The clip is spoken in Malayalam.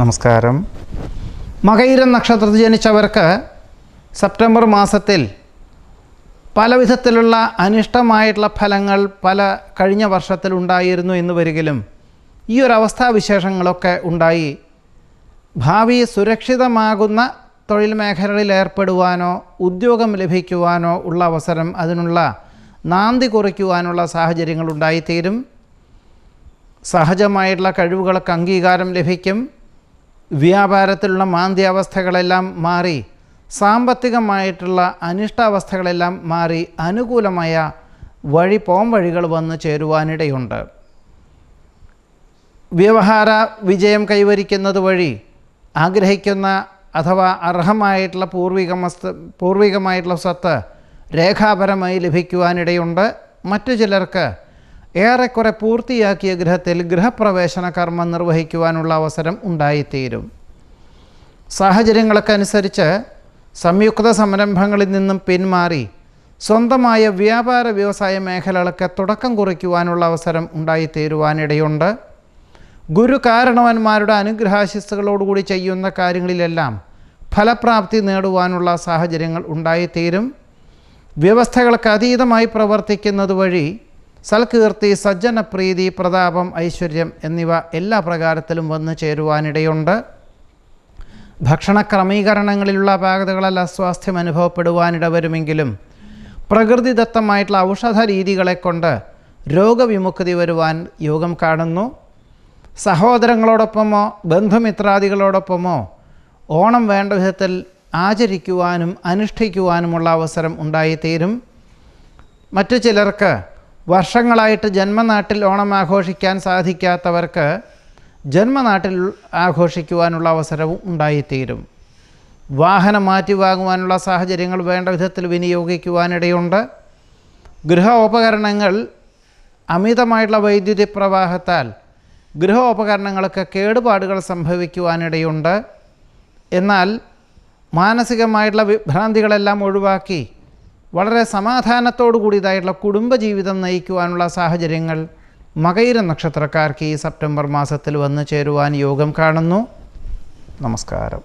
നമസ്കാരം. മകയിരം നക്ഷത്രത്തിൽ ജനിച്ചവർക്ക് സെപ്റ്റംബർ മാസത്തിൽ പല വിധത്തിലുള്ള അനിഷ്ടമായിട്ടുള്ള ഫലങ്ങൾ കഴിഞ്ഞ വർഷത്തിൽ ഉണ്ടായിരുന്നു എന്ന് വരികിലും ഈ ഒരു അവസ്ഥാവിശേഷങ്ങളൊക്കെ ഉണ്ടായി ഭാവി സുരക്ഷിതമാകുന്ന തൊഴിൽ മേഖലകളിൽ ഏർപ്പെടുവാനോ ഉദ്യോഗം ലഭിക്കുവാനോ ഉള്ള അവസരം, അതിനുള്ള നാന്ദി കുറിക്കുവാനുള്ള സാഹചര്യങ്ങൾ ഉണ്ടായിത്തീരും. സഹജമായിട്ടുള്ള കഴിവുകൾക്ക് അംഗീകാരം ലഭിക്കും. വ്യാപാരത്തിലുള്ള മാന്ദ്യാവസ്ഥകളെല്ലാം മാറി സാമ്പത്തികമായിട്ടുള്ള അനിഷ്ടാവസ്ഥകളെല്ലാം മാറി അനുകൂലമായ പോംവഴികൾ വന്ന് ചേരുവാനിടയുണ്ട്. വ്യവഹാര വിജയം കൈവരിക്കുന്നത് വഴി ആഗ്രഹിക്കുന്ന അഥവാ അർഹമായിട്ടുള്ള പൂർവികമായിട്ടുള്ള സ്വത്ത് രേഖാപരമായി ലഭിക്കുവാനിടയുണ്ട്. മറ്റു ചിലർക്ക് ഏറെക്കുറെ പൂർത്തിയാക്കിയ ഗൃഹത്തിൽ ഗൃഹപ്രവേശന കർമ്മം നിർവഹിക്കുവാനുള്ള അവസരം ഉണ്ടായിത്തീരും. സാഹചര്യങ്ങൾക്കനുസരിച്ച് സംയുക്ത സംരംഭങ്ങളിൽ നിന്നും പിന്മാറി സ്വന്തമായ വ്യാപാര വ്യവസായ മേഖലകൾക്ക് തുടക്കം കുറിക്കുവാനുള്ള അവസരം ഉണ്ടായിത്തീരുവാനിടയുണ്ട്. ഗുരു കാരണവന്മാരുടെ അനുഗ്രഹാശിസ്സുകളോടുകൂടി ചെയ്യുന്ന കാര്യങ്ങളിലെല്ലാം ഫലപ്രാപ്തി നേടുവാനുള്ള സാഹചര്യങ്ങൾ ഉണ്ടായിത്തീരും. വ്യവസ്ഥകൾക്ക് അതീതമായി പ്രവർത്തിക്കുന്നത് വഴി സൽകീർത്തി, സജ്ജനപ്രീതി, പ്രതാപം, ഐശ്വര്യം എന്നിവ എല്ലാ പ്രകാരത്തിലും വന്നു ചേരുവാനിടയുണ്ട്. ഭക്ഷണ ക്രമീകരണങ്ങളിലുള്ള അപാകതകളല്ല അസ്വാസ്ഥ്യം അനുഭവപ്പെടുവാനിട വരുമെങ്കിലും പ്രകൃതിദത്തമായിട്ടുള്ള ഔഷധ രീതികളെ കൊണ്ട് രോഗവിമുക്തി വരുവാൻ യോഗം കാണുന്നു. സഹോദരങ്ങളോടൊപ്പമോ ബന്ധുമിത്രാദികളോടൊപ്പമോ ഓണം വേണ്ട വിധത്തിൽ ആചരിക്കുവാനും അനുഷ്ഠിക്കുവാനുമുള്ള അവസരം ഉണ്ടായിത്തീരും. മറ്റു ചിലർക്ക് വർഷങ്ങളായിട്ട് ജന്മനാട്ടിൽ ഓണം ആഘോഷിക്കാൻ സാധിക്കാത്തവർക്ക് ജന്മനാട്ടിൽ ആഘോഷിക്കുവാനുള്ള അവസരവും ഉണ്ടായിത്തീരും. വാഹനം മാറ്റി വാങ്ങുവാനുള്ള സാഹചര്യങ്ങൾ വേണ്ട വിധത്തിൽ വിനിയോഗിക്കുവാനിടയുണ്ട്. ഗൃഹോപകരണങ്ങൾ അമിതമായിട്ടുള്ള വൈദ്യുതി പ്രവാഹത്താൽ ഗൃഹോപകരണങ്ങൾക്ക് കേടുപാടുകൾ സംഭവിക്കുവാനിടയുണ്ട്. എന്നാൽ മാനസികമായിട്ടുള്ള വിഭ്രാന്തികളെല്ലാം ഒഴിവാക്കി വളരെ സമാധാനത്തോടു കൂടിയതായിട്ടുള്ള കുടുംബജീവിതം നയിക്കുവാനുള്ള സാഹചര്യങ്ങൾ മകയിരം നക്ഷത്രക്കാർക്ക് ഈ സെപ്റ്റംബർ മാസത്തിൽ വന്നു ചേരുവാൻ യോഗം കാണുന്നു. നമസ്കാരം.